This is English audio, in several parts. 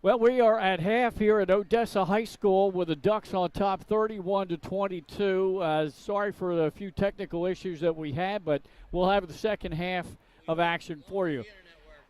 Well, we are at half here at Odessa High School with the Ducks on top 31-22. Sorry for the few technical issues that we had, but we'll have the second half of action for you.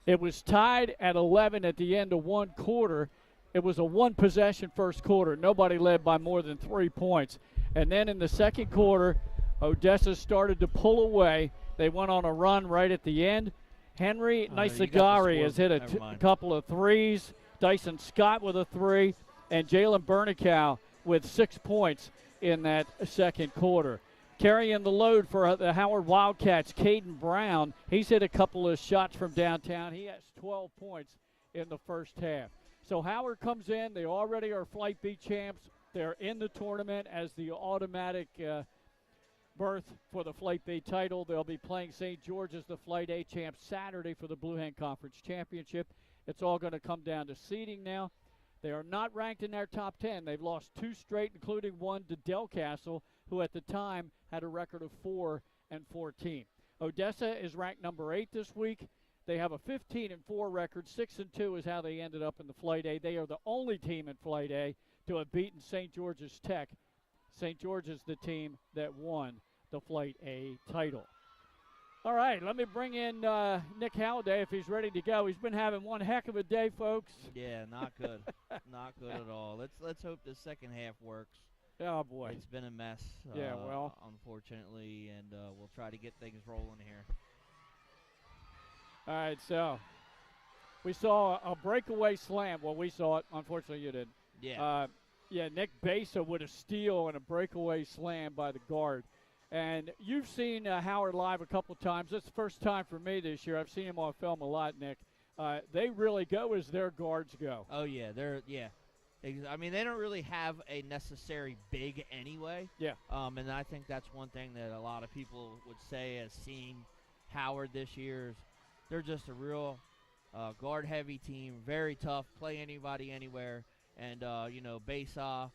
It was tied at 11 at the end of one quarter. It was a one-possession first quarter. Nobody led by more than 3 points. And then in the second quarter, Odessa started to pull away. They went on a run right at the end. Henry Nisagari has hit a couple of threes. Dyson Scott with a three, and Jalen Bernicow with 6 points in that second quarter. Carrying the load for the Howard Wildcats, Caden Brown. He's hit a couple of shots from downtown. He has 12 points in the first half. So Howard comes in. They already are Flight B champs. They're in the tournament as the automatic berth for the Flight B title. They'll be playing St. George's, the Flight A champs, Saturday for the Blue Hen Conference Championship. It's all going to come down to seeding now. They are not ranked in their top 10. They've lost 2 straight, including one to Del Castle, who at the time had a record of 4-14. Odessa is ranked number 8 this week. They have a 15-4 record. 6-2 is how they ended up in the Flight A. They are the only team in Flight A to have beaten St. George's Tech. St. George's the team that won the Flight A title. All right, let me bring in Nick Halliday if he's ready to go. He's been having one heck of a day, folks. Yeah, not good. Not good at all. Let's hope the second half works. Oh, boy. It's been a mess, unfortunately, and we'll try to get things rolling here. All right, so we saw a breakaway slam. Well, we saw it. Unfortunately, you didn't. Yeah. Nick Besa with a steal and a breakaway slam by the guard. And you've seen Howard live a couple times. It's the first time for me this year. I've seen him on film a lot, Nick. They really go as their guards go. Oh, yeah. I mean, they don't really have a necessary big anyway. Yeah. And I think that's one thing that a lot of people would say as seeing Howard this year is they're just a real guard-heavy team, very tough, play anybody anywhere. And, Besa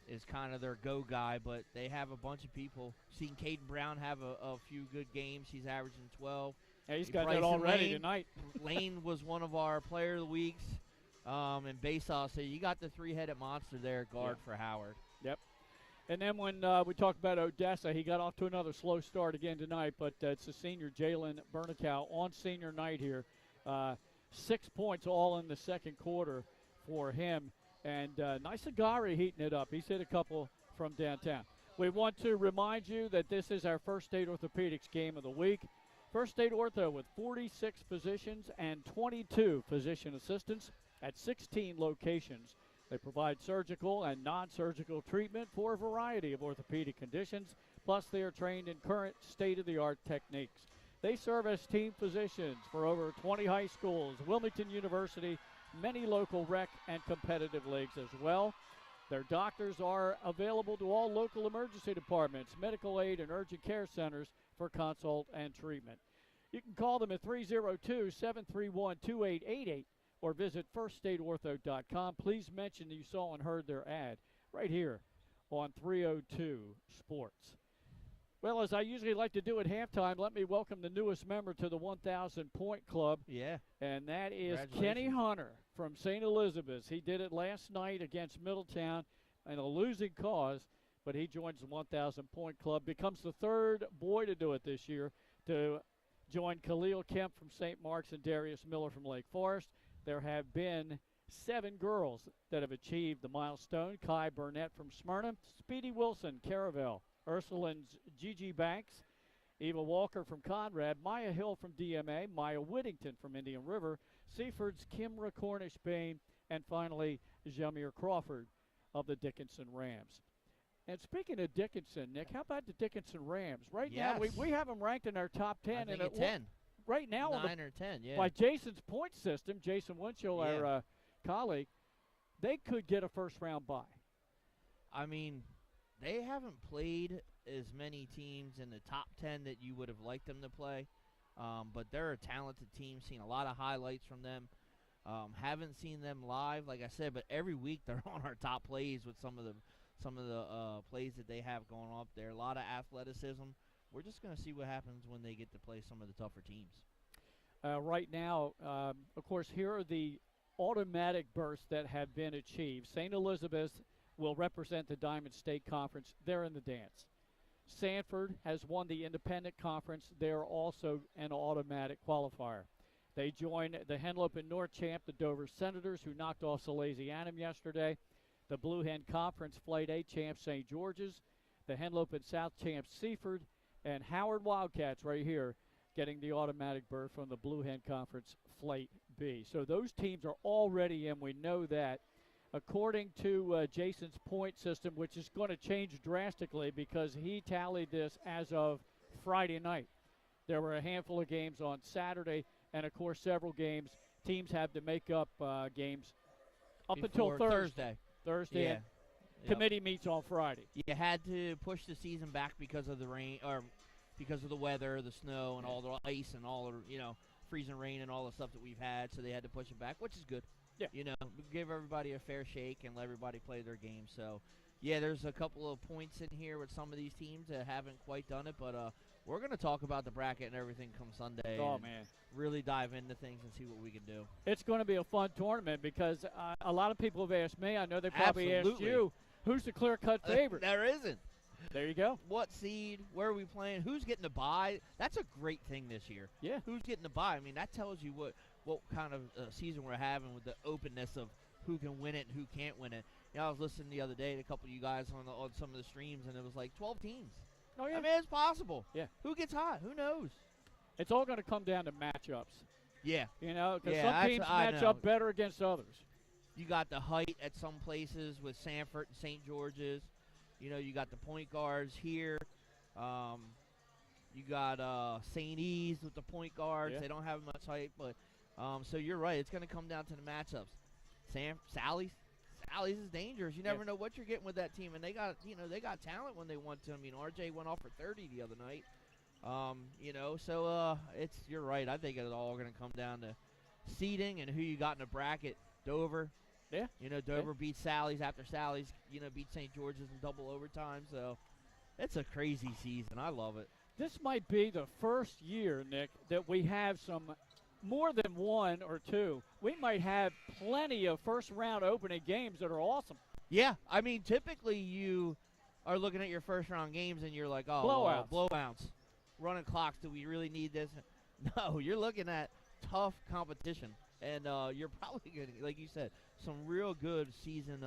is kind of their go guy, but they have a bunch of people. Seen Caden Brown have a few good games. He's averaging 12. Yeah, he's got that already tonight. Lane was one of our player of the weeks. And Besa, so you got the three-headed monster there, guard for Howard. Yep. And then when we talk about Odessa, he got off to another slow start again tonight, but it's the senior Jalen Bernicow on senior night here. 6 points all in the second quarter for him. And Nisagari heating it up. He's hit a couple from downtown. We want to remind you that this is our First Aid Orthopedics game of the week. First Aid Ortho with 46 physicians and 22 physician assistants at 16 locations. They provide surgical and non-surgical treatment for a variety of orthopedic conditions, plus they are trained in current state-of-the-art techniques. They serve as team physicians for over 20 high schools, Wilmington University, many local rec and competitive leagues as well. Their doctors are available to all local emergency departments, medical aid, and urgent care centers for consult and treatment. You can call them at 302-731-2888 or visit firstaidortho.com. Please mention that you saw and heard their ad right here on 302 Sports. Well, as I usually like to do at halftime, let me welcome the newest member to the 1,000-point club. Yeah. And that is Kenny Hunter from St. Elizabeth's. He did it last night against Middletown in a losing cause, but he joins the 1,000-point club, becomes the third boy to do it this year, to join Khalil Kemp from St. Mark's and Darius Miller from Lake Forest. There have been 7 girls that have achieved the milestone. Kai Burnett from Smyrna, Speedy Wilson, Caravel, Ursuline's Gigi Banks, Eva Walker from Conrad, Maya Hill from DMA, Maya Whittington from Indian River, Seaford's Kimra Cornish-Bain, and finally Jamir Crawford of the Dickinson Rams. And speaking of Dickinson, Nick, how about the Dickinson Rams? Right now, we have them ranked in our top 10. I think at 10. Right now, 9 or 10, yeah. By Jason's point system, Jason Winchell, our colleague, they could get a first-round bye. I mean, they haven't played as many teams in the top 10 that you would have liked them to play, but they're a talented team. Seen a lot of highlights from them. Haven't seen them live, like I said, but every week they're on our top plays with some of the plays that they have going up there. A lot of athleticism. We're just going to see what happens when they get to play some of the tougher teams. Right now, of course, here are the automatic berths that have been achieved. St. Elizabeth will represent the Diamond State Conference. They're in the dance. Sanford has won the Independent Conference. They're also an automatic qualifier. They join the Henlopen and North champ, the Dover Senators, who knocked off Salesianum yesterday. The Blue Hen Conference Flight A champ, St. George's. The Henlopen and South champ, Seaford. And Howard Wildcats right here getting the automatic berth from the Blue Hen Conference Flight B. So those teams are already in. We know that. According to Jason's point system, which is going to change drastically because he tallied this as of Friday night. There were a handful of games on Saturday, and, of course, several games. Teams have to make up games up until Thursday. Thursday. Yeah. Committee meets on Friday. You had to push the season back because of the rain, or because of the weather, the snow, and all the ice and all the, freezing rain and all the stuff that we've had, so they had to push it back, which is good. Yeah. Give everybody a fair shake and let everybody play their game. So, yeah, there's a couple of points in here with some of these teams that haven't quite done it, but we're going to talk about the bracket and everything come Sunday. Oh, and man. Really dive into things and see what we can do. It's going to be a fun tournament because a lot of people have asked me. I know they probably asked Absolutely. you, who's the clear-cut favorite? There isn't. There you go. What seed? Where are we playing? Who's getting the bye? That's a great thing this year. Yeah. Who's getting the bye? I mean, that tells you what kind of season we're having with the openness of who can win it and who can't win it. I was listening the other day to a couple of you guys on some of the streams, and it was like 12 teams. Oh, yeah. I mean, it's possible. Yeah. Who gets hot? Who knows? It's all going to come down to matchups. Yeah. Because Yeah, some teams match up better against others. You got the height at some places with Sanford and St. George's. You got the point guards here. You got St. E's with the point guards. Yeah. They don't have much height, but so you're right. It's going to come down to the matchups. Sally's is dangerous. You never know what you're getting with that team, and they got talent when they want to. I mean, RJ went off for 30 the other night. So you're right. I think it's all going to come down to seeding and who you got in the bracket. Dover. Yeah. Dover beat Sally's after Sally's, beat St. George's in double overtime. So it's a crazy season. I love it. This might be the first year, Nick, that we have some more than one or two. We might have plenty of first-round opening games that are awesome. Yeah. I mean, typically you are looking at your first-round games and you're like, blowouts. Blowouts. Running clocks. Do we really need this? No, you're looking at tough competition. And you're probably going to, like you said, some real good season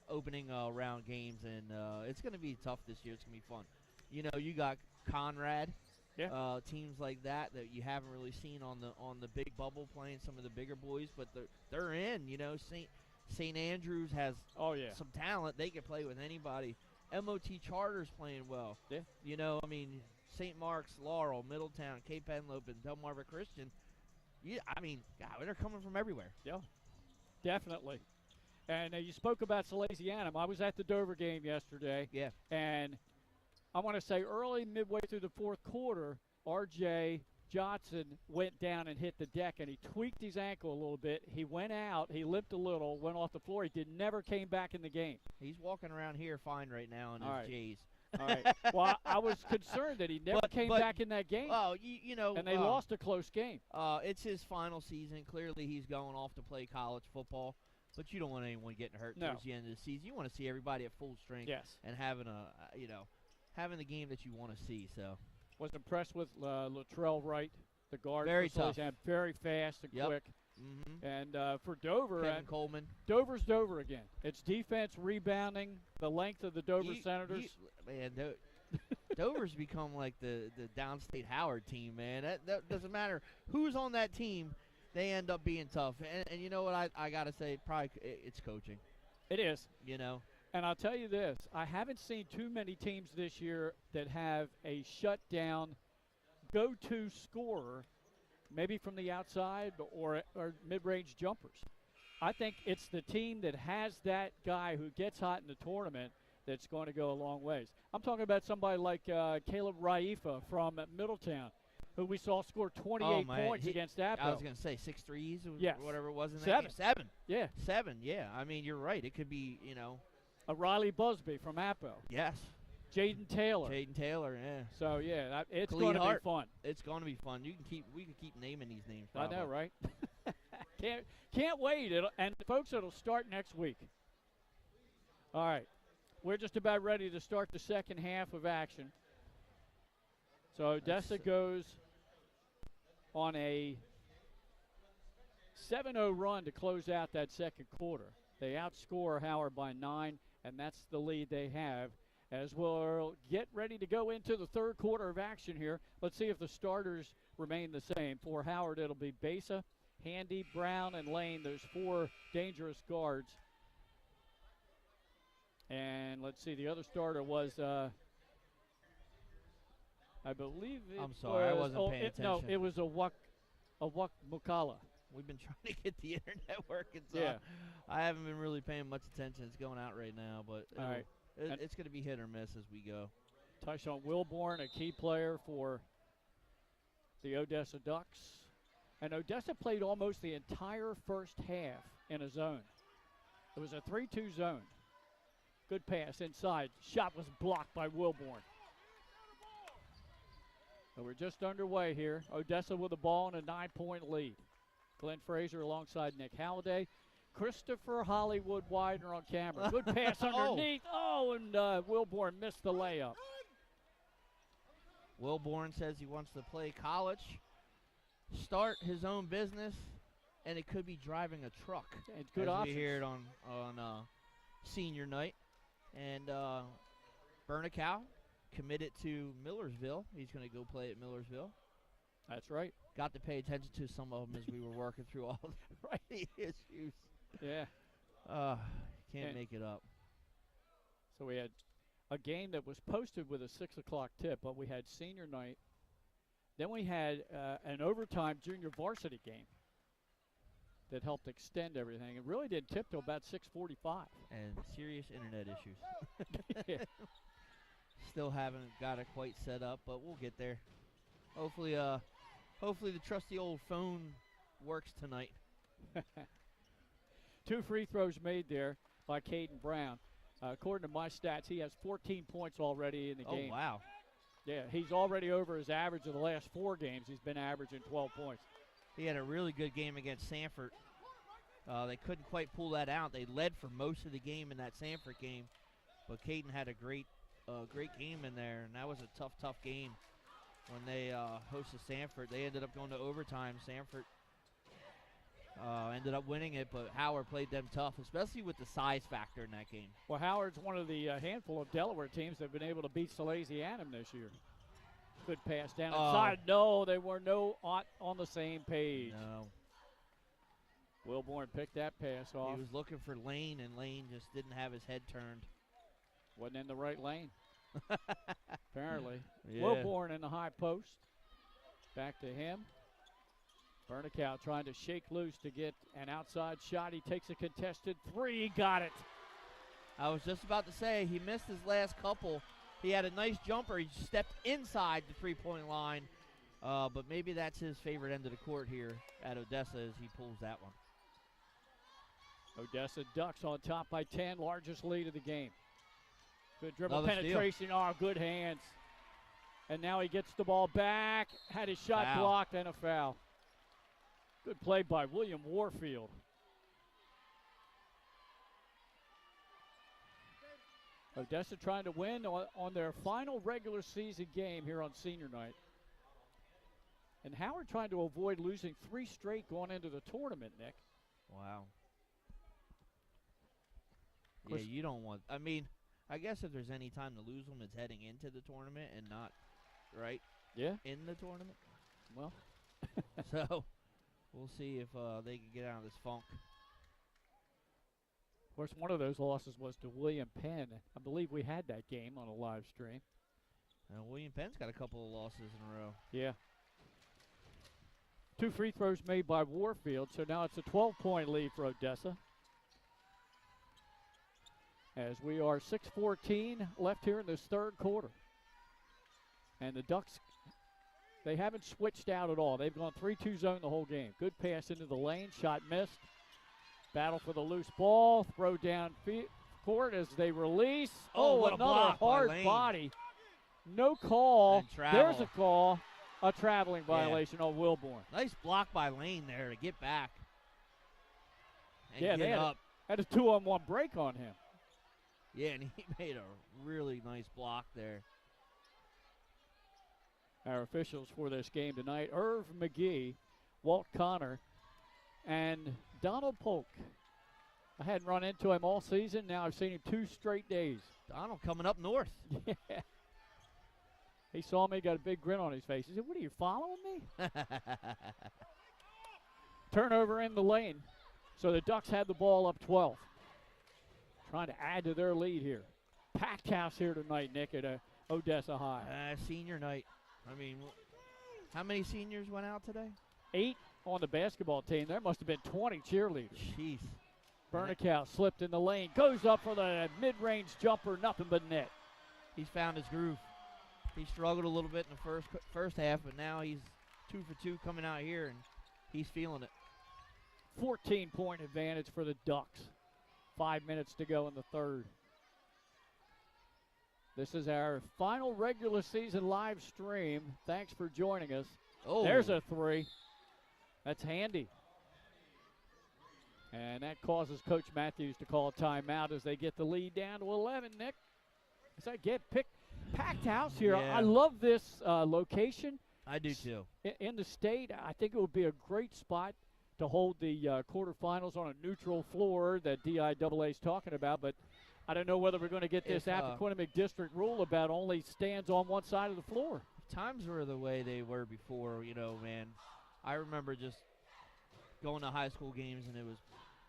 opening round games. And it's going to be tough this year. It's going to be fun. You got Conrad, teams like that you haven't really seen on the big bubble playing some of the bigger boys, but they're in. St. Andrews has some talent; they can play with anybody. MOT Charter's playing well. Yeah. I mean, St. Mark's, Laurel, Middletown, Cape Henlopen, Delmarva Christian. Yeah, I mean, God, they're coming from everywhere. Yeah, definitely. And you spoke about Salesianum. I was at the Dover game yesterday. Yeah. And I want to say midway through the fourth quarter, R.J. Johnson went down and hit the deck, and he tweaked his ankle a little bit. He went out. He limped a little, went off the floor. He never came back in the game. He's walking around here fine right now in his J's. All right. Well, I was concerned that he never came back in that game. Oh, and they lost a close game. It's his final season. Clearly, he's going off to play college football. But you don't want anyone getting hurt towards the end of the season. You want to see everybody at full strength. Yes. And having having the game that you want to see. So was impressed with Latrell Wright, the guard. Very tough. Very fast and quick. Mm-hmm. And for Dover, Kevin Coleman. Dover's Dover again. It's defense, rebounding, the length of the Dover Senators. Dover's become like the downstate Howard team, man. That doesn't matter who's on that team. They end up being tough. And you know what I got to say? Probably it's coaching. It is. And I'll tell you this. I haven't seen too many teams this year that have a shutdown go-to scorer, maybe from the outside or mid-range jumpers. I think it's the team that has that guy who gets hot in the tournament that's going to go a long ways. I'm talking about somebody like Caleb Raifa from Middletown, who we saw score 28 points against Apple. I was going to say 6 threes or whatever it was in that 7. game. 7. Yeah. 7, yeah. I mean, you're right. It could be, A Riley Busby from Appo. Yes. Jaden Taylor, yeah. So, it's going to be fun. It's going to be fun. We can keep naming these names, probably. I know, right? Can't wait. And folks, it'll start next week. All right. We're just about ready to start the second half of action. So Odessa goes on a 7-0 run to close out that second quarter. They outscore Howard by 9, and that's the lead they have. As we'll get ready to go into the third quarter of action here, let's see if the starters remain the same. For Howard, it'll be Besa, Handy, Brown, and Lane. There's 4 dangerous guards. And let's see, the other starter was, I believe it I'm sorry, I wasn't paying attention. No, it was Awak Mukala. We've been trying to get the internet working, so yeah. I haven't been really paying much attention. It's going out right now, but all right. It's going to be hit or miss as we go. Tyshawn Wilborn, a key player for the Odessa Ducks. And Odessa played almost the entire first half in a zone. It was a 3-2 zone. Good pass inside. Shot was blocked by Wilborn. So we're just underway here. Odessa with the ball and a 9-point lead. Glenn Fraser alongside Nick Halliday. Christopher Hollywood Widener on camera. Good pass underneath. And Wilborn missed the layup. Wilborn says he wants to play college, start his own business, and it could be driving a truck. It's good as options. We hear it on senior night. And Bernicow committed to Millersville. He's going to go play at Millersville. That's right. Got to pay attention to some of them as we were working through all the issues. Yeah. Can't make it up. So we had a game that was posted with a 6 o'clock tip, but we had senior night. Then we had an overtime junior varsity game that helped extend everything. It really didn't tip till about 6:45. And serious internet issues. Yeah. Still haven't got it quite set up, but we'll get there. Hopefully the trusty old phone works tonight. 2 free throws made there by Caden Brown. According to my stats, he has 14 points already in the game. Oh, wow. Yeah, he's already over his average of the last 4 games. He's been averaging 12 points. He had a really good game against Sanford. They couldn't quite pull that out. They led for most of the game in that Sanford game, but Caden had a great game in there, and that was a tough game when they hosted Sanford. They ended up going to overtime. Sanford ended up winning it, but Howard played them tough, especially with the size factor in that game. Well, Howard's one of the handful of Delaware teams that have been able to beat Salesianum this year. Good pass down inside. No, they were on the same page. No. Wilborn picked that pass off. He was looking for Lane, and Lane just didn't have his head turned. Wasn't in the right lane, apparently. Yeah. Wilborn in the high post. Back to him. Bernicow trying to shake loose to get an outside shot. He takes a contested 3. Got it. I was just about to say, he missed his last couple. He had a nice jumper. He stepped inside the 3-point line. But maybe that's his favorite end of the court here at Odessa as he pulls that one. Odessa Ducks on top by 10, largest lead of the game. Good dribble Another penetration. steal. Good hands. And now he gets the ball back. Had his shot blocked and a foul. Good play by William Warfield. Odessa trying to win on their final regular season game here on senior night. And Howard trying to avoid losing 3 straight going into the tournament, Nick. Wow. Yeah, you don't want – I mean, I guess if there's any time to lose them, it's heading into the tournament and not, right? Yeah. In the tournament. Well. So we'll see if they can get out of this funk. Of course, one of those losses was to William Penn. I believe we had that game on a live stream. William Penn's got a couple of losses in a row. Yeah. 2 free throws made by Warfield, so now it's a 12-point lead for Odessa. As we are 6:14 left here in this third quarter. And the Ducks, they haven't switched out at all. They've gone 3-2 zone the whole game. Good pass into the lane, shot missed. Battle for the loose ball, throw down court as they release. Another hard body. No call. There's a call. A traveling violation on Wilborn. Nice block by Lane there to get back. and Yeah, they get up. had a 2-on-1 break on him. Yeah, and he made a really nice block there. Our officials for this game tonight, Irv McGee, Walt Connor, and Donald Polk. I hadn't run into him all season. Now I've seen him 2 straight days. Donald coming up north. Yeah. He saw me, got a big grin on his face. He said, "What are you, following me?" Turnover in the lane. So the Ducks had the ball up 12. Trying to add to their lead here. Packed house here tonight, Nick, at Odessa High. Senior night. I mean, how many seniors went out today? 8 on the basketball team. There must have been 20 cheerleaders. Jeez. Bernicow slipped in the lane. Goes up for the mid-range jumper. Nothing but net. He's found his groove. He struggled a little bit in the first half, but now he's 2 for 2 coming out here, and he's feeling it. 14-point advantage for the Ducks. 5 minutes to go in the third. This is our final regular season live stream. Thanks for joining us. Oh, there's a 3. That's handy. And that causes Coach Matthews to call a timeout as they get the lead down to 11, Nick. As I get packed house here. Yeah. I love this location. I do too. In the state, I think it would be a great spot to hold the quarterfinals on a neutral floor that DIAA is talking about, but I don't know whether we're going to get this Appoquinimink district rule about only stands on one side of the floor. Times were the way they were before, man. I remember just going to high school games, and it was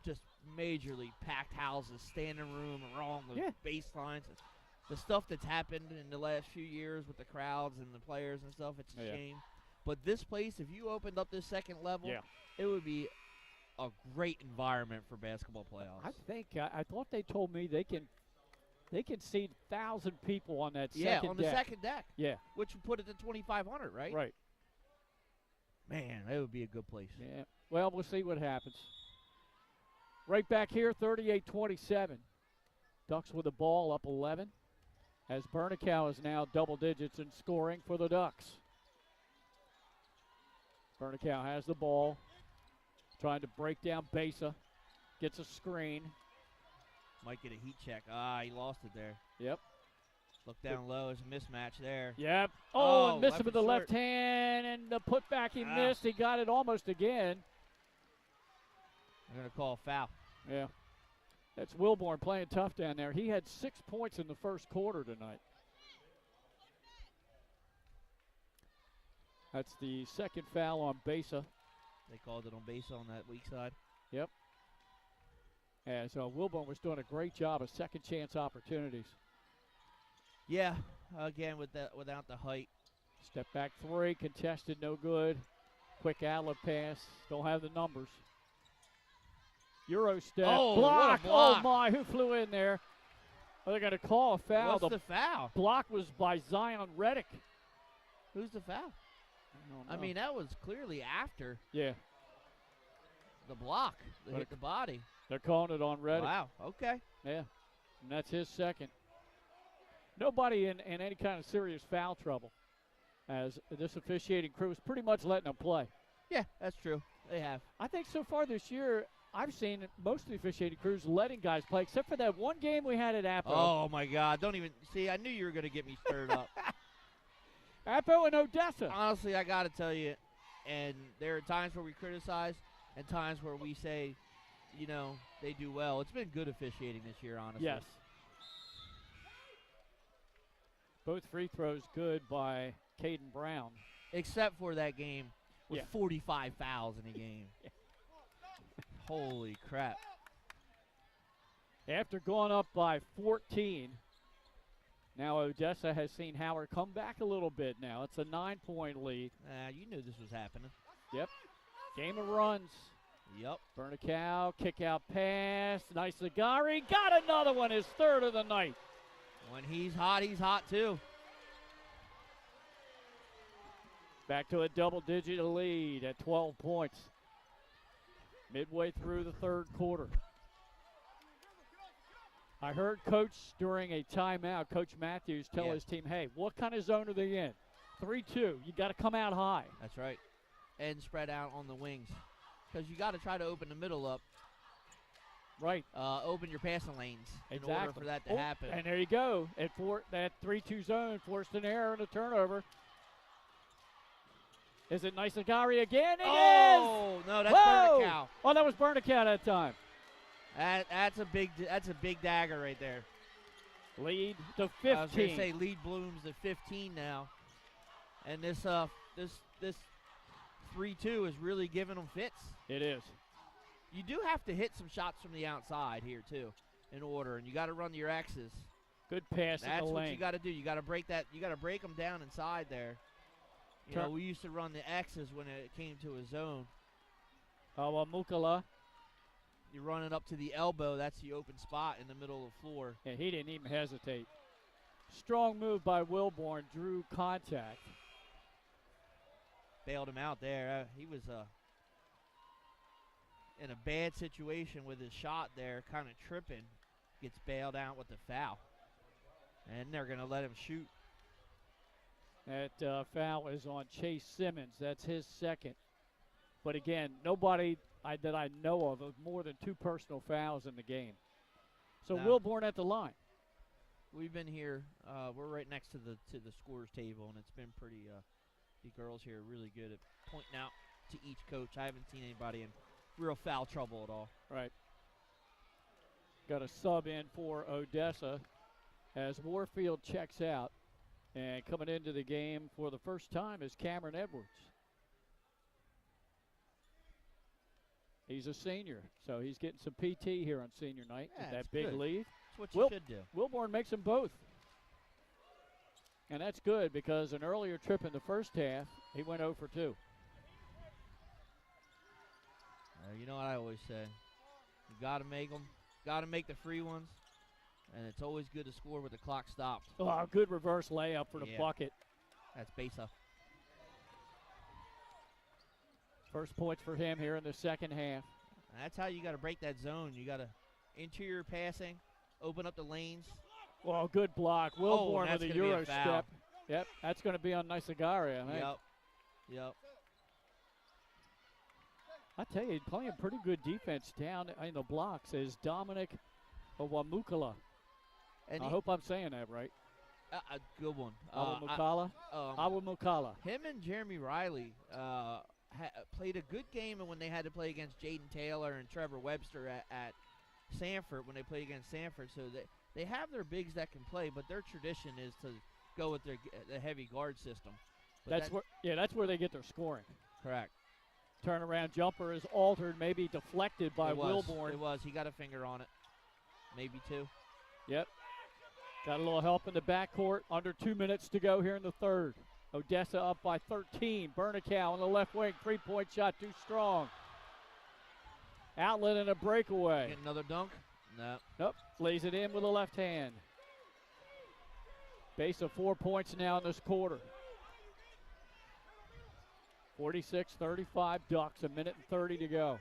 just majorly packed houses, standing room along the baselines. The stuff that's happened in the last few years with the crowds and the players and stuff, it's a shame. But this place, if you opened up this second level, it would be a great environment for basketball playoffs. I think I thought they told me they can seat 1,000 people on that second deck. Yeah, on the second deck. Yeah. Which would put it to 2,500, right? Right. Man, that would be a good place. Yeah. Well, we'll see what happens. Right back here, 38-27. Ducks with the ball up 11. As Bernicow is now double digits in scoring for the Ducks. Bernicow has the ball. Trying to break down Besa. Gets a screen. Might get a heat check. He lost it there. Yep. Look down low. There's a mismatch there. Yep. And missed it with the left hand. And the putback he missed. He got it almost again. They're going to call a foul. Yeah. That's Wilborn playing tough down there. He had 6 points in the first quarter tonight. That's the second foul on Besa. They called it on Besa on that weak side. Yep. And so Wilborn was doing a great job of second chance opportunities. Yeah, again without the height. Step back 3, contested, no good. Quick outlet pass, don't have the numbers. Euro step, block. What a block. Oh my, who flew in there? Well, they're going to call a foul. What's the foul? Block was by Zion Reddick. Who's the foul? I mean, that was clearly after the block that hit the body. They're calling it on Reddick. Wow, okay. Yeah, and that's his second. Nobody in any kind of serious foul trouble, as this officiating crew is pretty much letting them play. Yeah, that's true. They have. I think so far this year, I've seen most of the officiating crews letting guys play, except for that one game we had at Appo. Oh, my God. Don't even – see, I knew you were going to get me stirred up. Appo and Odessa. Honestly, I got to tell you, and there are times where we criticize and times where we say, they do well. It's been good officiating this year, honestly. Yes. Both free throws good by Caden Brown. Except for that game with 45 fouls in a game. Holy crap. After going up by 14, now Odessa has seen Howard come back a little bit now. It's a 9-point lead. You knew this was happening. Yep. Game of runs. Yep. Bernicow, kick out pass. Nice Zagari. Got another one, his third of the night. When he's hot too. Back to a double-digit lead at 12 points. Midway through the third quarter. I heard Coach during a timeout, Coach Matthews, tell his team, hey, what kind of zone are they in? 3-2. You got to come out high. That's right. And spread out on the wings. Because you got to try to open the middle up. Right. open your passing lanes in Exactly. order for that to happen. And there you go. That 3-2 zone forced an error and a turnover. Is it Nysagari again? It is! Oh, no, that's Burnacow. Oh, that was Burnacow that time. That's a big dagger right there. Lead to 15. I was going to say lead blooms to 15 now. And this 3-2 is really giving them fits. It is. You do have to hit some shots from the outside here too, in order, and you got to run your X's. Good pass in the lane. That's what you got to do. You got to break that. You got to break them down inside there. You know, we used to run the X's when it came to a zone. Mukala. You run it up to the elbow. That's the open spot in the middle of the floor. Yeah, he didn't even hesitate. Strong move by Wilborn. Drew contact. Bailed him out there. He was in a bad situation with his shot there, kind of tripping. Gets bailed out with the foul. And they're going to let him shoot. That foul is on Chase Simmons. That's his second. But again, nobody that I know of more than 2 personal fouls in the game. So Wilborn at the line. We've been here. We're right next to the scorers table, and it's been pretty. The girls here are really good at pointing out to each coach. I haven't seen anybody in real foul trouble at all. Right. Got a sub in for Odessa as Warfield checks out. And coming into the game for the first time is Cameron Edwards. He's a senior, so he's getting some PT here on senior night with that big lead. That's what you should do. Wilborn makes them both. And that's good because an earlier trip in the first half, he went 0 for 2. You know what I always say. You got to make them. Got to make the free ones. And it's always good to score with the clock stopped. Oh, good reverse layup for the bucket. That's Besa. First points for him here in the second half. And that's how you got to break that zone. You got to interior passing, open up the lanes. Well, good block. Wilborn with a Euro a step. Yep, that's going to be on Nysagari, I think. Yep. I tell you, playing pretty good defense down in the blocks is Dominic Awamukala. I hope I'm saying that right. A good one. Awamukala. Him and Jeremy Riley played a good game when they had to play against Jaden Taylor and Trevor Webster at Sanford when they played against Sanford. So they have their bigs that can play, but their tradition is to go with the heavy guard system. But that's where they get their scoring. Correct. Turnaround jumper is altered, maybe deflected by Wilborn. It was. He got a finger on it. Maybe 2. Yep. Got a little help in the backcourt. Under 2 minutes to go here in the third. Odessa up by 13. Burnacow on the left wing. 3-point shot too strong. Outlet and a breakaway. Get another dunk? No. Nope. Lays it in with the left hand. Base of 4 points now in this quarter. 46-35 Ducks. 1 minute and 30 to go.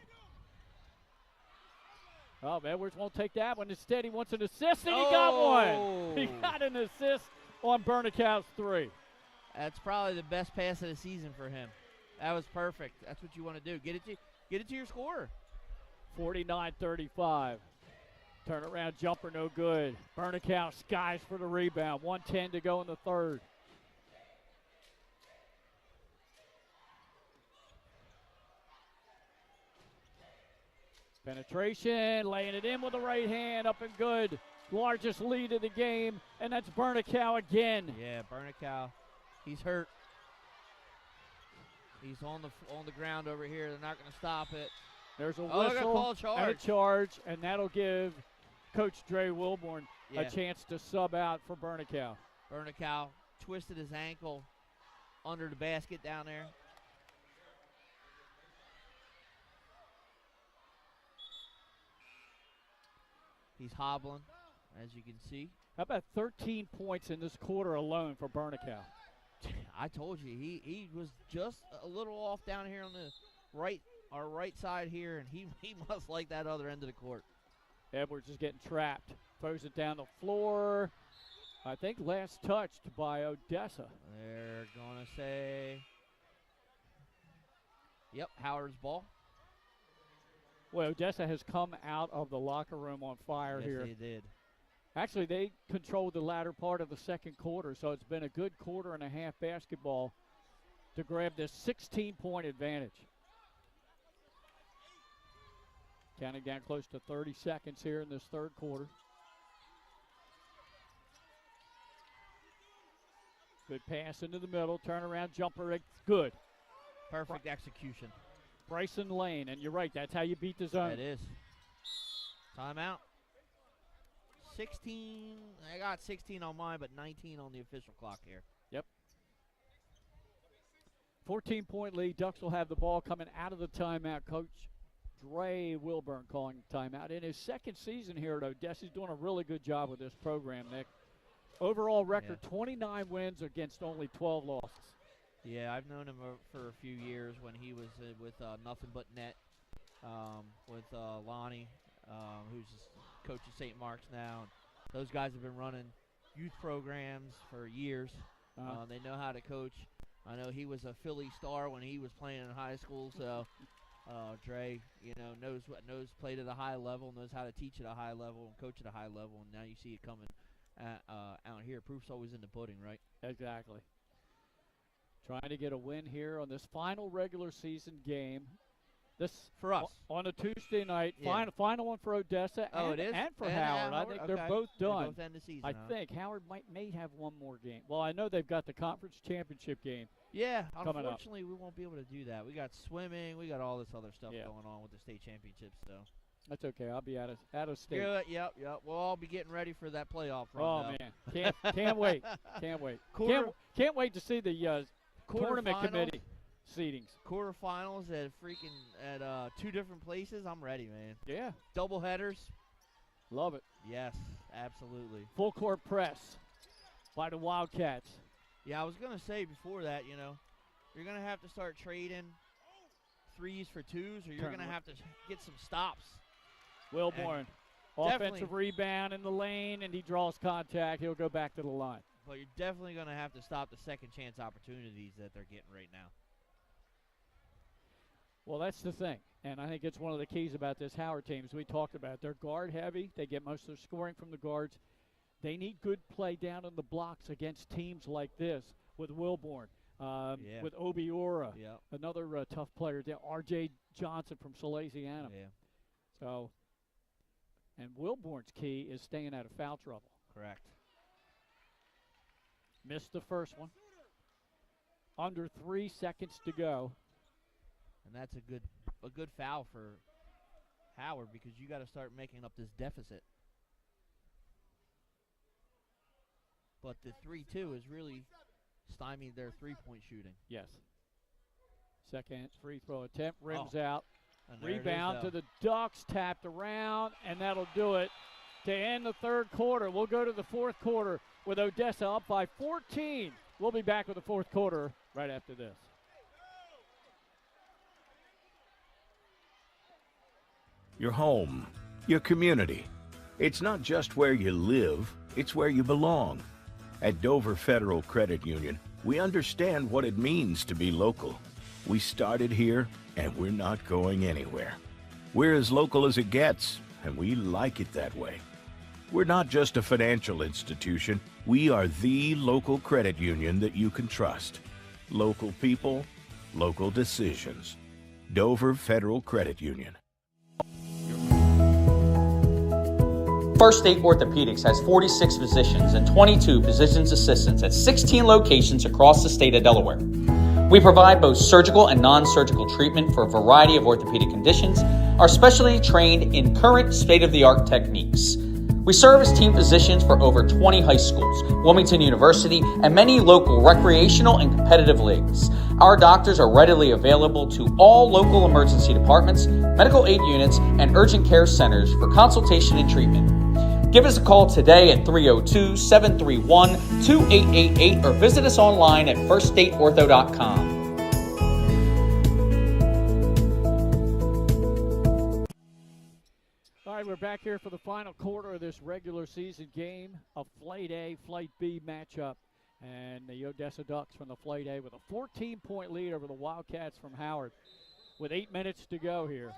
Oh, Edwards won't take that one. Instead, he wants an assist, and he got one. He got an assist on Burnacow's 3. That's probably the best pass of the season for him. That was perfect. That's what you want to do. Get it to your scorer. 49-35. Turnaround jumper, no good. Burnacow skies for the rebound. 1:10 to go in the third. Penetration, laying it in with the right hand, up and good. Largest lead of the game, and that's Burnacow again. Yeah, Burnacow, he's hurt. He's on the ground over here. They're not going to stop it. There's a whistle and a charge, and that'll give Coach Dre Wilborn a chance to sub out for Burnacow. Burnacow twisted his ankle under the basket down there. He's hobbling, as you can see. How about 13 points in this quarter alone for Burnacow? I told you, he was just a little off down here on the our right side here, and he must like that other end of the court. Edwards is getting trapped. Throws it down the floor. I think last touched by Odessa. They're going to say, yep, Howard's ball. Well, Odessa has come out of the locker room on fire here. Yes, they did. Actually, they controlled the latter part of the second quarter, so it's been a good quarter and a half basketball to grab this 16-point advantage. Counting down close to 30 seconds here in this third quarter. Good pass into the middle, turnaround jumper, it's good. Perfect execution. Bryson Lane, and you're right, that's how you beat the zone. It is. Timeout. 16, I got 16 on mine, but 19 on the official clock here. Yep. 14-point lead. Ducks will have the ball coming out of the timeout. Coach Dre Wilburn calling the timeout. In his second season here at Odessa, he's doing a really good job with this program, Nick. Overall record, 29 wins against only 12 losses. Yeah, I've known him for a few years when he was with Nothing But Net, with Lonnie, who's coach at St. Mark's now. And those guys have been running youth programs for years. They know how to coach. I know he was a Philly star when he was playing in high school, so Dre, knows played at a high level, knows how to teach at a high level and coach at a high level, and now you see it coming out here. Proof's always in the pudding, right? Exactly. Trying to get a win here on this final regular season game. This for us on a Tuesday night. Final one for Odessa. It is? And for Howard. I think they're both done. They both end the season, I think Howard may have one more game. Well, I know they've got the conference championship game. Yeah, coming unfortunately, we won't be able to do that. We got swimming. We got all this other stuff going on with the state championships. So that's okay. I'll be out of state. Yep. We'll all be getting ready for that playoff run. Oh man, can't wait. Can't wait. Can't wait to see the tournament committee seedings. Quarterfinals at two different places. I'm ready, man. Yeah. Double headers. Love it. Yes, absolutely. Full court press by the Wildcats. Yeah, I was going to say before that, you're going to have to start trading threes for twos, or you're going to have to get some stops. Wilborn, offensive rebound in the lane, and he draws contact. He'll go back to the line. But you're definitely going to have to stop the second chance opportunities that they're getting right now. Well, that's the thing, and I think it's one of the keys about this Howard team, as we talked about. They're guard heavy. They get most of their scoring from the guards. They need good play down in the blocks against teams like this with Wilborn, with Obiora, another tough player there, R.J. Johnson from Salesiana. Yeah. So, and Wilborn's key is staying out of foul trouble. Correct. Missed the first one. Under 3 seconds to go. And that's a good foul for Howard, because you got to start making up this deficit. But the 3-2 has really stymied their three-point shooting. Yes. Second free throw attempt, rims out. And Rebound to the Ducks, tapped around, and that'll do it to end the third quarter. We'll go to the fourth quarter with Odessa up by 14. We'll be back with the fourth quarter right after this. Your home, your community. It's not just where you live, it's where you belong. At Dover Federal Credit Union, we understand what it means to be local. We started here, and we're not going anywhere. We're as local as it gets, and we like it that way. We're not just a financial institution. We are the local credit union that you can trust. Local people, local decisions. Dover Federal Credit Union. First State Orthopedics has 46 physicians and 22 physician's assistants at 16 locations across the state of Delaware. We provide both surgical and non-surgical treatment for a variety of orthopedic conditions, are specially trained in current state-of-the-art techniques. We serve as team physicians for over 20 high schools, Wilmington University, and many local recreational and competitive leagues. Our doctors are readily available to all local emergency departments, medical aid units, and urgent care centers for consultation and treatment. Give us a call today at 302-731-2888 or visit us online at firststateortho.com. All right, we're back here for the final quarter of this regular season game, a Flight A, Flight B matchup. And the Odessa Ducks from the Flight A with a 14-point lead over the Wildcats from Howard with 8 minutes to go here.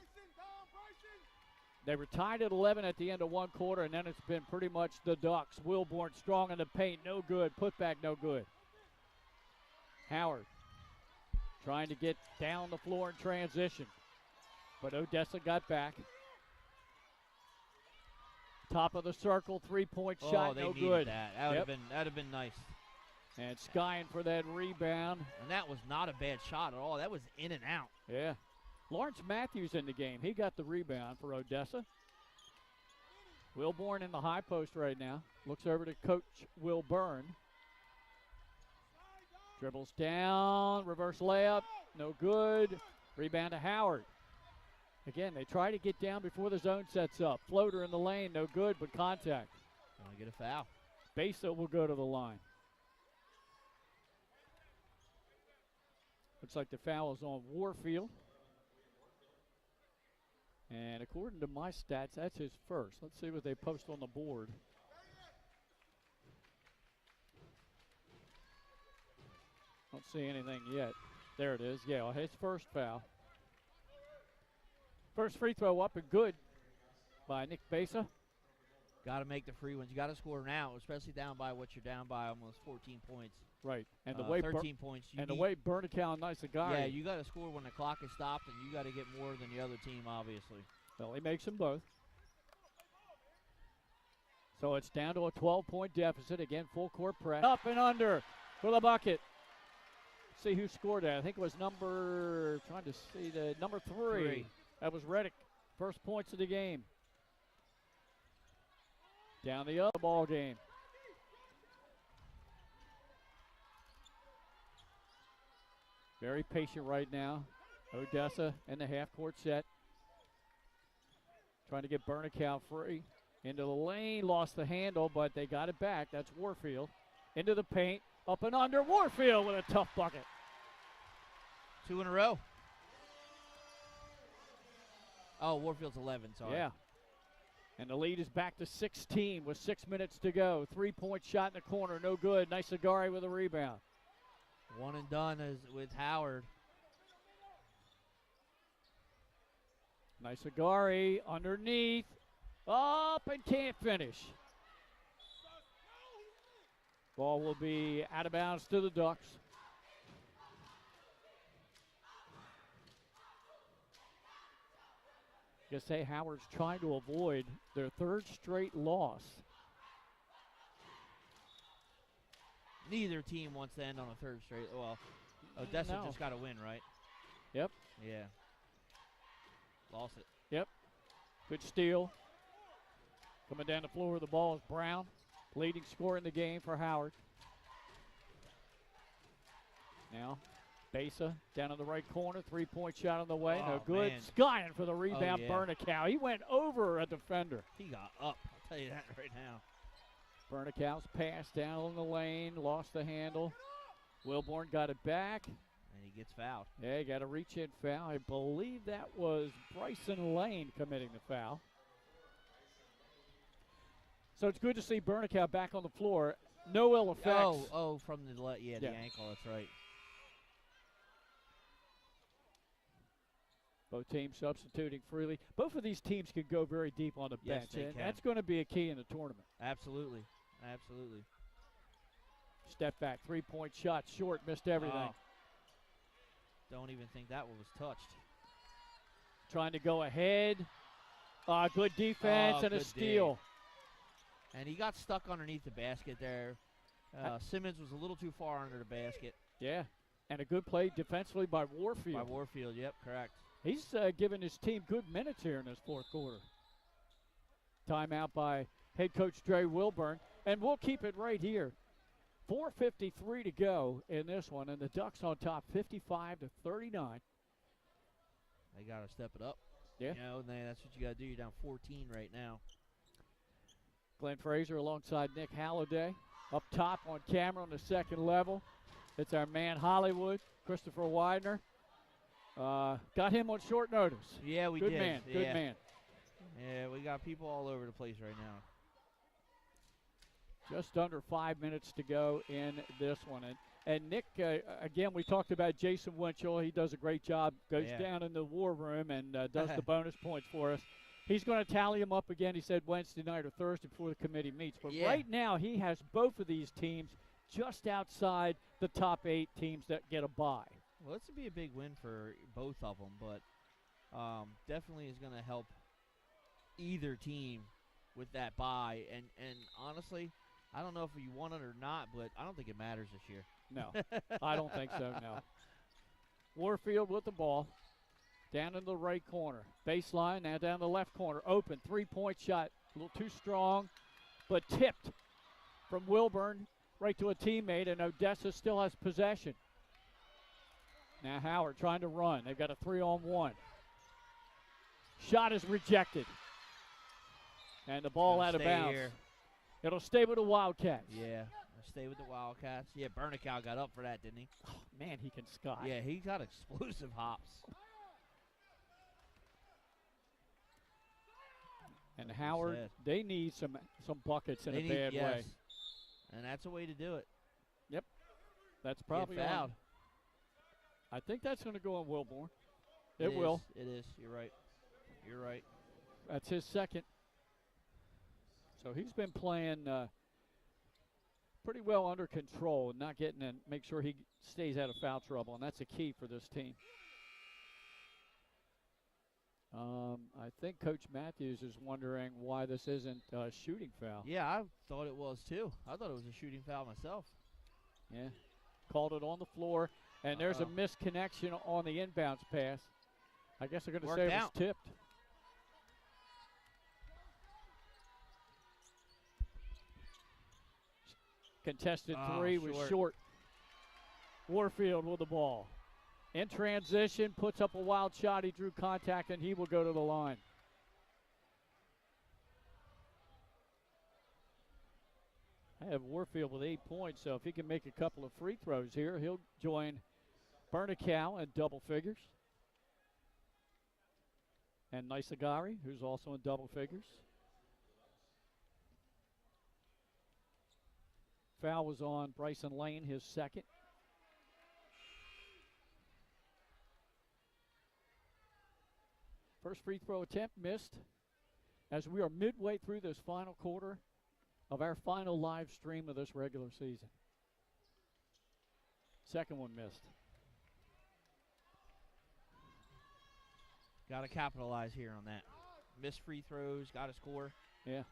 They were tied at 11 at the end of one quarter, and then it's been pretty much the Ducks. Wilborn strong in the paint, no good. Putback, no good. Howard trying to get down the floor in transition, but Odessa got back. Top of the circle, three-point shot, they no needed good. That'd have been nice. And Skyen for that rebound. And that was not a bad shot at all. That was in and out. Yeah. Lawrence Matthews in the game. He got the rebound for Odessa. Wilborn in the high post right now. Looks over to Coach Will Byrne. Dribbles down, reverse layup, no good. Rebound to Howard. Again, they try to get down before the zone sets up. Floater in the lane, no good, but contact. Gonna get a foul. Besa will go to the line. Looks like the foul is on Warfield. And according to my stats, that's his first. Let's see what they post on the board. Don't see anything yet. There it is. Yeah, his first foul. First free throw up and good by Nick Besa. Got to make the free ones. You got to score now, especially down by what you're down by, almost 14 points. Right, and the way 13 points. The way Bernical and Nice-A-Guy. Yeah, you got to score when the clock is stopped, and you got to get more than the other team, obviously. Well, he makes them both. So it's down to a 12-point deficit. Again, full court press. Up and under for the bucket. See who scored that. I think it was number 3. That was Reddick. First points of the game. Down the other ball game. Very patient right now. Odessa in the half-court set. Trying to get Bernical free. Into the lane, lost the handle, but they got it back. That's Warfield. Into the paint, up and under. Warfield with a tough bucket. 2 in a row. Oh, Warfield's 11, sorry. Yeah. And the lead is back to 16 with 6 minutes to go. Three-point shot in the corner, no good. Nice-A-Guy with a rebound. One and done is with Howard. Nice-A-Guy underneath. Up and can't finish. Ball will be out of bounds to the Ducks. Guess Howard's trying to avoid their third straight loss. Neither team wants to end on a third straight. Well, Odessa just got to win, right? Yep. Yeah. Lost it. Yep. Good steal. Coming down the floor with the ball is Brown. Leading scorer in the game for Howard. Now, Besa down in the right corner. Three-point shot on the way. No good. Man. Skyen for the rebound. Oh, yeah. Bernical. He went over a defender. He got up. I'll tell you that right now. Bernical's pass down on the lane. Lost the handle. Wilborn got it back. And he gets fouled. Yeah, he got a reach-in foul. I believe that was Bryson Lane committing the foul. So it's good to see Bernical back on the floor. No ill effects. From the the ankle. That's right. Both teams substituting freely. Both of these teams can go very deep on the Yes, bench, they and can. that's going to be a key in the tournament. Absolutely. Absolutely. Step back, three-point shot, short, missed everything. Oh. Don't even think that one was touched. Trying to go ahead. Good defense and a good steal. dig. And he got stuck underneath the basket there. Simmons was a little too far under the basket. Yeah, and a good play defensively by Warfield. By Warfield, yep, correct. He's given his team good minutes here in this fourth quarter. Timeout by head coach Dre Wilburn. And we'll keep it right here. 4:53 to go in this one, and the Ducks on top 55-39. They got to step it up. Yeah. You know, that's what you got to do. You're down 14 right now. Glenn Fraser alongside Nick Halliday. Up top on camera on the second level. It's our man Hollywood, Christopher Widener. Got him on short notice. Yeah, we Good did. man, good man. Yeah, we got people all over the place right now. Just under 5 minutes to go in this one. And Nick, again, we talked about Jason Winchell. He does a great job, goes down in the war room and does the bonus points for us. He's going to tally them up again, he said, Wednesday night or Thursday before the committee meets. But Yeah. right now he has both of these teams just outside the top 8 teams that get a bye. Well, this would be a big win for both of them, but definitely is going to help either team with that bye. And honestly, I don't know if you won it or not, but I don't think it matters this year. No, I don't think so, no. Warfield with the ball. Down in the right corner. Baseline, now down the left corner. Open, three-point shot. A little too strong, but tipped from Wilburn right to a teammate, and Odessa still has possession. Now Howard trying to run. They've got a 3-on-1. Shot is rejected. And the ball out of bounds. Here. It'll stay with the Wildcats. Yeah, stay with the Wildcats. Yeah, Bernicow got up for that, didn't he? Oh, man, he can sky. Yeah, he got explosive hops. And Howard, they need some buckets in They a need, bad way. And that's a way to do it. Yep. That's probably Get fouled. I think that's going to go on Wilborn. It It will. It is. You're right. You're right. That's his second. So he's been playing pretty well under control and not getting in. Make sure he stays out of foul trouble, and that's a key for this team. I think Coach Matthews is wondering why this isn't a shooting foul. Yeah, I thought it was too. I thought it was a shooting foul myself. Yeah. Called it on the floor, and there's a misconnection on the inbounds pass. I guess they're going to say it was tipped. Contested three was short. Warfield with the ball. In transition, puts up a wild shot. He drew contact, and he will go to the line. I have Warfield with 8 points, so if he can make a couple of free throws here, he'll join Bernicow in double figures. And Nisagari, who's also in double figures. Foul was on Bryson Lane, his second. First free throw attempt missed. As we are midway through this final quarter of our final live stream of this regular season. Second one missed. Got to capitalize here on that. Missed free throws, got to score. Yeah.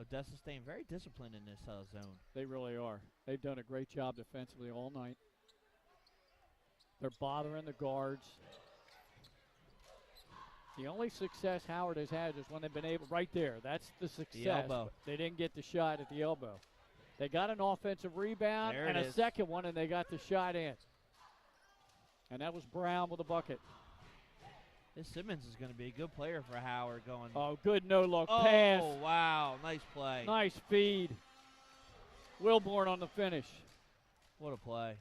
Odessa staying very disciplined in this zone. They really are. They've done a great job defensively all night. They're bothering the guards. The only success Howard has had is when they've been able, right there, that's the success. The elbow. They didn't get the shot at the elbow. They got an offensive rebound and a second one, and they got the shot in. And that was Brown with a bucket. This Simmons is going to be a good player for Howard going. Oh, good no-look pass. Oh, wow. Nice play. Nice feed. Wilborn on the finish. What a play.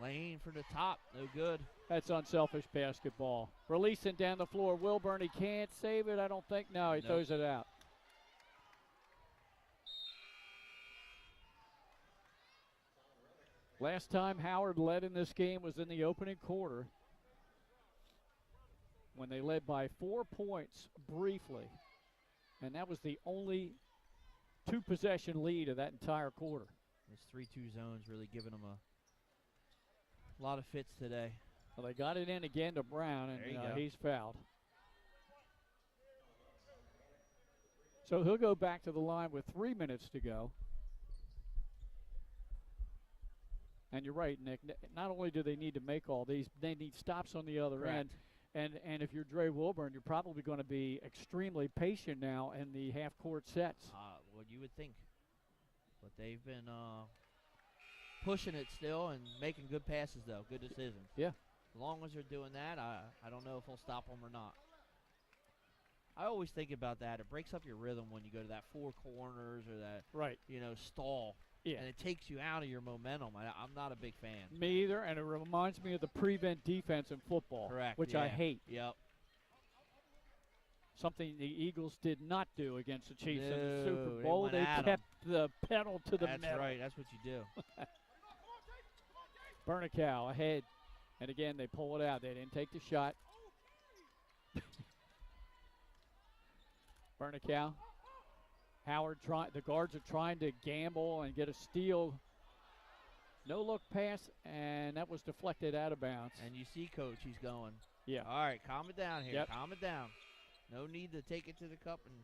Lane for the top. No good. That's unselfish basketball. Releasing down the floor. Wilburn, he can't save it, I don't think. No, he throws it out. Last time Howard led in this game was in the opening quarter when they led by 4 points briefly. And that was the only two-possession lead of that entire quarter. This 3-2 zone's really giving them a lot of fits today. Well, they got it in again to Brown, and he's fouled. So he'll go back to the line with 3 minutes to go. And you're right, Nick. Not only do they need to make all these, they need stops on the other end. And if you're Dre Wilburn, you're probably going to be extremely patient now in the half-court sets. Well, you would think. But they've been pushing it still and making good passes, though. Good decisions. Yeah. As long as they're doing that, I don't know if he'll stop them or not. I always think about that. It breaks up your rhythm when you go to that four corners or that, stall. Yeah. And it takes you out of your momentum. I'm not a big fan. Me either, and it reminds me of the prevent defense in football, which I hate. Yep. Something the Eagles did not do against the Chiefs in the No, Super Bowl. They kept the pedal to the metal. That's right. That's what you do. Bernicow ahead, And again, they pull it out. They didn't take the shot. Bernicow. Howard, the guards are trying to gamble and get a steal. No look pass, and that was deflected out of bounds. And you see, Coach, he's going. Yeah. All right, calm it down here. Yep. Calm it down. No need to take it to the cup and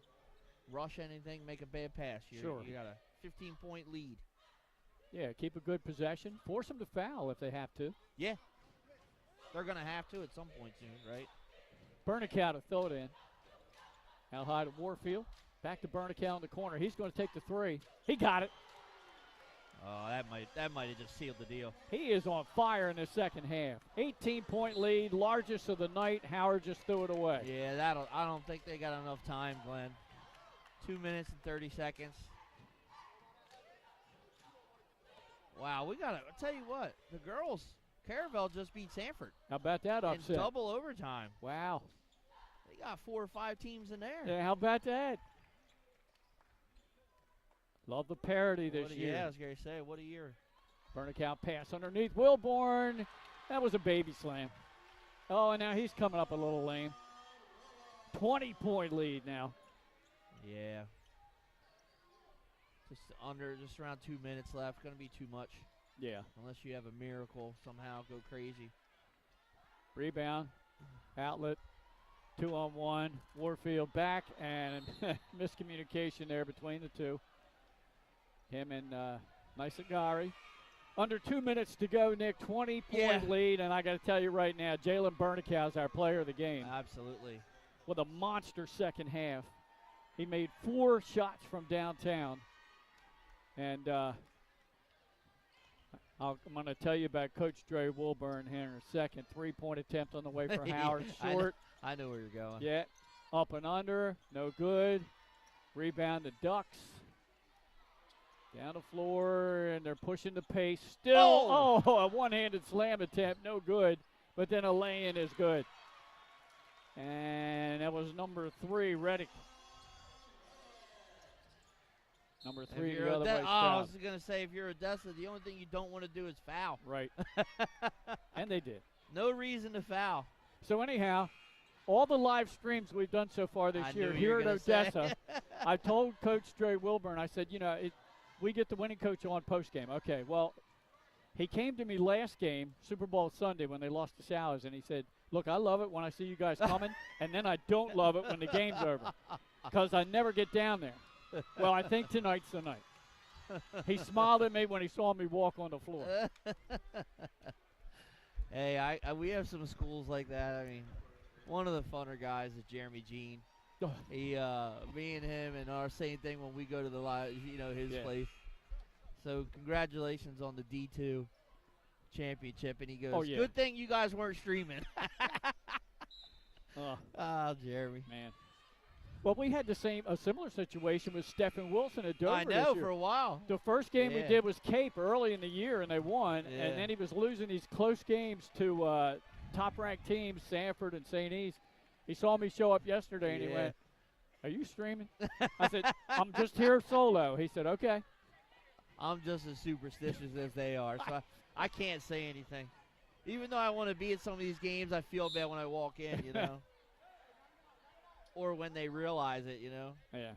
rush anything, make a bad pass. Sure. You got a 15-point lead. Yeah, keep a good possession. Force them to foul if they have to. Yeah. They're going to have to at some point soon, right? Bernicow to throw it in. Out high to Warfield. Back to Bernicow in the corner. He's going to take the three. He got it. Oh, that might have just sealed the deal. He is on fire in the second half. 18-point lead, largest of the night. Howard just threw it away. Yeah, I don't think they got enough time, Glenn. 2 minutes and 30 seconds. Wow, I'll tell you what, the girls, Caravel just beat Sanford. How about that upset? In double overtime. Wow. They got 4 or 5 teams in there. Yeah, how about that? Love the parity this year. Yeah, I was going to say, what a year. Bernicow pass underneath. Wilborn. That was a baby slam. Oh, and now he's coming up a little lame. 20-point lead now. Yeah. Just around 2 minutes left. Going to be too much. Yeah. Unless you have a miracle somehow go crazy. Rebound. Outlet. 2-on-1. Warfield back, and miscommunication there between the two. Him and Nisagari. Under 2 minutes to go, Nick. 20-point lead, and I got to tell you right now, Jalen Bernicow is our player of the game. Absolutely. With a monster second half. He made 4 shots from downtown. And I'm going to tell you about Coach Dre Wilburn here in a second. 3-point attempt on the way for Howard. Short. I know where you're going. Yeah. Up and under. No good. Rebound the Ducks. Down the floor, and they're pushing the pace. Still, a one-handed slam attempt. No good. But then a lay-in is good. And that was number 3, Reddick. Number 3, the other way. I was going to say, if you're Odessa, the only thing you don't want to do is foul. Right. And they did. No reason to foul. So anyhow, all the live streams we've done so far this year here at Odessa, I told Coach Dre Wilburn, I said, we get the winning coach on postgame. Okay, well, he came to me last game, Super Bowl Sunday, when they lost to Salers, and he said, look, I love it when I see you guys coming, and then I don't love it when the game's over because I never get down there. Well, I think tonight's the night. He smiled at me when he saw me walk on the floor. Hey, we have some schools like that. I mean, one of the funner guys is Jeremy Jean. Me and him and our same thing when we go to the his place. So congratulations on the D2 championship. And he goes, good thing you guys weren't streaming. Jeremy. Man. Well, we had a similar situation with Stephen Wilson at Dover. I know, for a while. The first game we did was Cape early in the year, and they won. Yeah. And then he was losing these close games to top-ranked teams, Sanford and St. E's. He saw me show up yesterday, and he went, are you streaming? I said, I'm just here solo. He said, okay. I'm just as superstitious as they are, so I can't say anything. Even though I want to be at some of these games, I feel bad when I walk in, Or when they realize it, Yeah.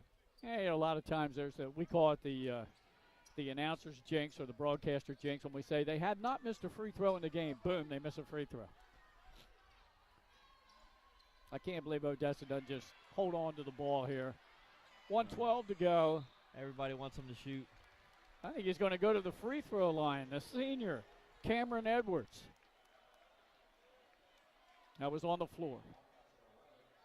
Yeah, a lot of times we call it the announcer's jinx or the broadcaster jinx when we say they had not missed a free throw in the game. Boom, they miss a free throw. I can't believe Odessa doesn't just hold on to the ball here. 1:12 to go. Everybody wants him to shoot. I think he's going to go to the free throw line. The senior, Cameron Edwards. That was on the floor.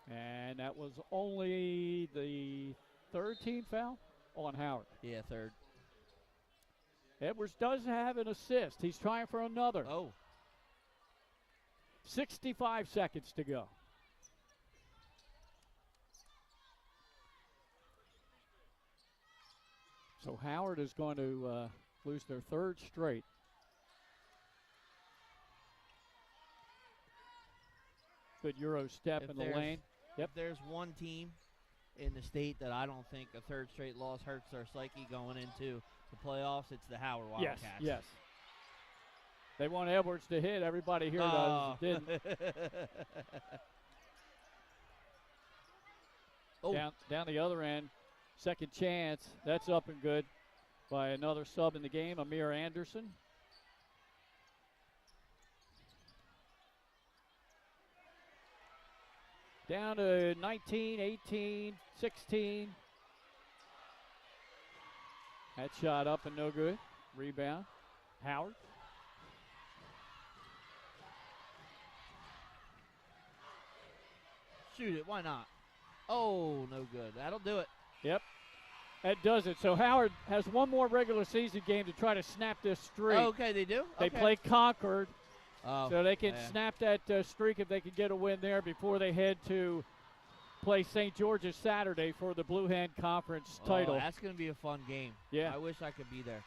And that was only the third team foul on Howard. Yeah, third. Edwards does have an assist. He's trying for another. 65 seconds to go. So Howard is going to lose their third straight. Good Euro step in the lane. If there's one team in the state that I don't think a third straight loss hurts their psyche going into the playoffs, it's the Howard Wildcats. Yes. They want Edwards to hit. Everybody here does. Didn't. Down the other end. Second chance. That's up and good by another sub in the game, Amir Anderson. Down to 19, 18, 16. That shot up and no good. Rebound. Howard. Shoot it. Why not? Oh, no good. That'll do it. Yep. That does it. So Howard has one more regular season game to try to snap this streak. Okay, they do? They play Concord. Oh, so they can snap that streak if they can get a win there before they head to play St. George's Saturday for the Blue Hen Conference title. That's going to be a fun game. Yeah. I wish I could be there.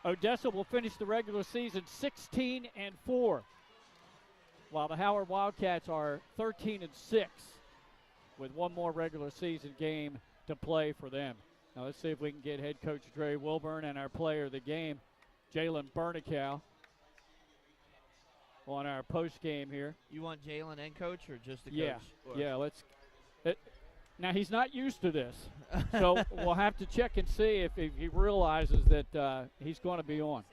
Odessa will finish the regular season 16-4, while the Howard Wildcats are 13-6 with one more regular season game to play for them. Now let's see if we can get head coach Dre Wilburn and our player of the game, Jalen Bernicow, on our post game here. You want Jalen and coach or just the coach? Yeah. Now he's not used to this, so we'll have to check and see if he realizes that he's going to be on.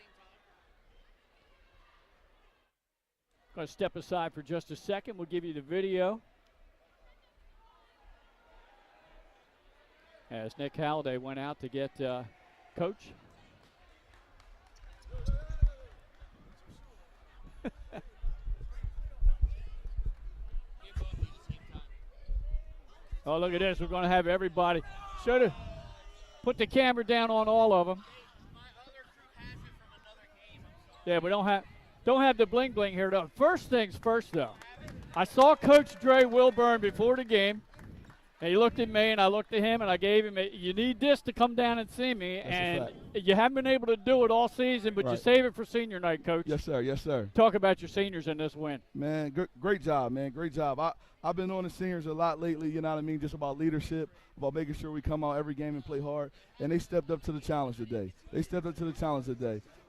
Going to step aside for just a second. We'll give you the video. As Nick Halliday went out to get coach. Oh, look at this. We're going to have everybody. Should have put the camera down on all of them. Yeah, we don't have the bling bling here, though. First things first, though. I saw Coach Dre Wilburn before the game, and he looked at me, and I looked at him, and I gave him you need this to come down and see me. That's and you haven't been able to do it all season, but you save it for senior night, Coach. Yes, sir. Yes, sir. Talk about your seniors in this win. Man, great job, man. Great job. I've been on the seniors a lot lately, you know what I mean, just about leadership, about making sure we come out every game and play hard. And they stepped up to the challenge today.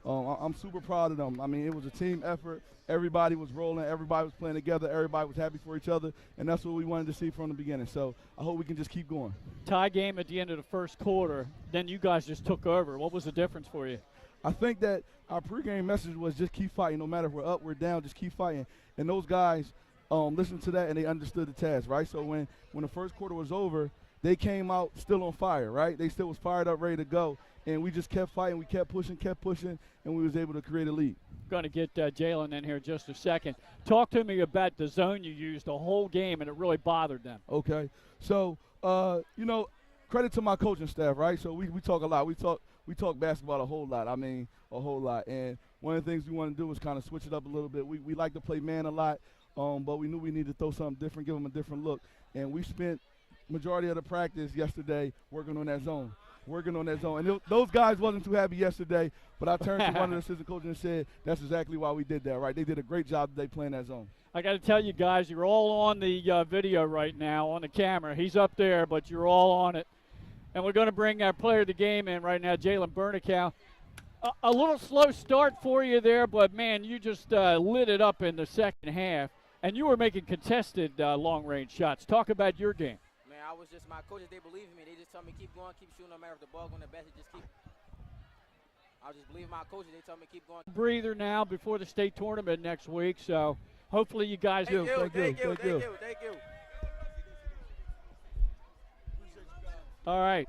I'm super proud of them. I mean, it was a team effort. Everybody was rolling. Everybody was playing together. Everybody was happy for each other. And that's what we wanted to see from the beginning. So I hope we can just keep going. Tie game at the end of the first quarter. Then you guys just took over. What was the difference for you? I think that our pregame message was just keep fighting. No matter if we're up, we're down, just keep fighting. And those guys listened to that, and they understood the task, right? So when the first quarter was over, they came out still on fire, right? They still was fired up, ready to go. And we just kept fighting. We kept pushing, and we was able to create a lead. Going to get Jalen in here in just a second. Talk to me about the zone you used the whole game, and it really bothered them. Okay. So, credit to my coaching staff, right? So we talk a lot. We talk basketball a whole lot. I mean, a whole lot. And one of the things we want to do is kind of switch it up a little bit. We like to play man a lot, but we knew we needed to throw something different, give them a different look. And we spent majority of the practice yesterday working on that zone. And those guys wasn't too happy yesterday, but I turned to one of the assistant coaches and said, that's exactly why we did that, right? They did a great job today playing that zone. I got to tell you guys, you're all on the video right now, on the camera. He's up there, but you're all on it. And we're going to bring our player of the game in right now, Jalen Bernicow. A little slow start for you there, but, man, you just lit it up in the second half. And you were making contested long-range shots. Talk about your game. I was just, my coaches, they believe in me. They just tell me keep going, keep shooting, no matter if the ball going to basket, just keep. I just believe my coaches. They tell me keep going. Breather now before the state tournament next week, so hopefully you guys do. Thank you. All right.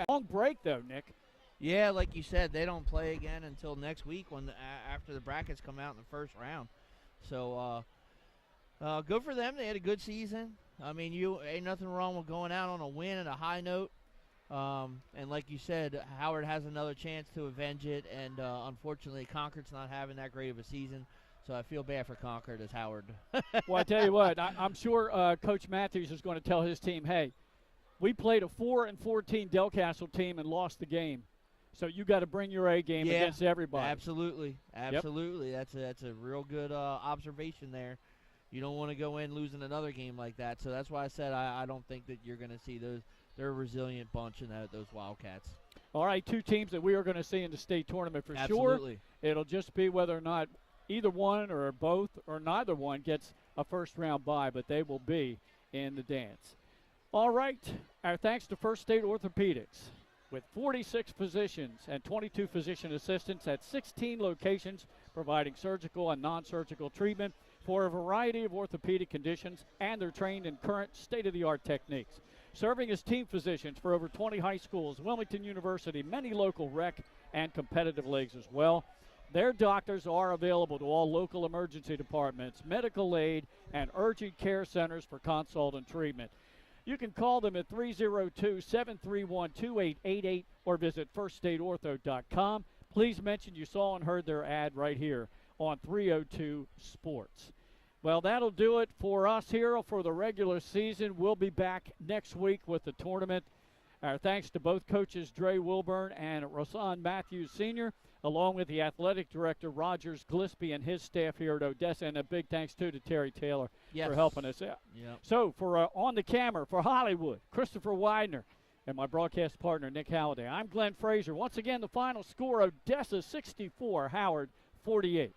Long break, though, Nick. Yeah, like you said, they don't play again until next week after the brackets come out in the first round. So, good for them. They had a good season. I mean, ain't nothing wrong with going out on a win and a high note. And like you said, Howard has another chance to avenge it. And unfortunately, Concord's not having that great of a season. So I feel bad for Concord as Howard. Well, I tell you what, I'm sure Coach Matthews is going to tell his team, hey, we played a 4-14 Del Castle team and lost the game. So you got to bring your A game against everybody. Absolutely. Yep. That's a real good observation there. You don't want to go in losing another game like that. So that's why I said I don't think that you're going to see those. They're a resilient bunch in those Wildcats. All right, two teams that we are going to see in the state tournament for sure. Absolutely. It'll just be whether or not either one or both or neither one gets a first-round bye, but they will be in the dance. All right, our thanks to First State Orthopedics. With 46 physicians and 22 physician assistants at 16 locations providing surgical and non-surgical treatment for a variety of orthopedic conditions, and they're trained in current state-of-the-art techniques. Serving as team physicians for over 20 high schools, Wilmington University, many local rec and competitive leagues as well. Their doctors are available to all local emergency departments, medical aid, and urgent care centers for consult and treatment. You can call them at 302-731-2888 or visit firststateortho.com. Please mention you saw and heard their ad right here on 302 Sports. Well, that'll do it for us here for the regular season. We'll be back next week with the tournament. Our thanks to both coaches, Dre Wilburn and Rasan Matthews Sr., along with the athletic director, Rogers Gillespie, and his staff here at Odessa. And a big thanks, too, to Terry Taylor for helping us out. Yep. So, for On the Camera, for Hollywood, Christopher Widener, and my broadcast partner, Nick Halliday, I'm Glenn Frazier. Once again, the final score, Odessa 64, Howard 48.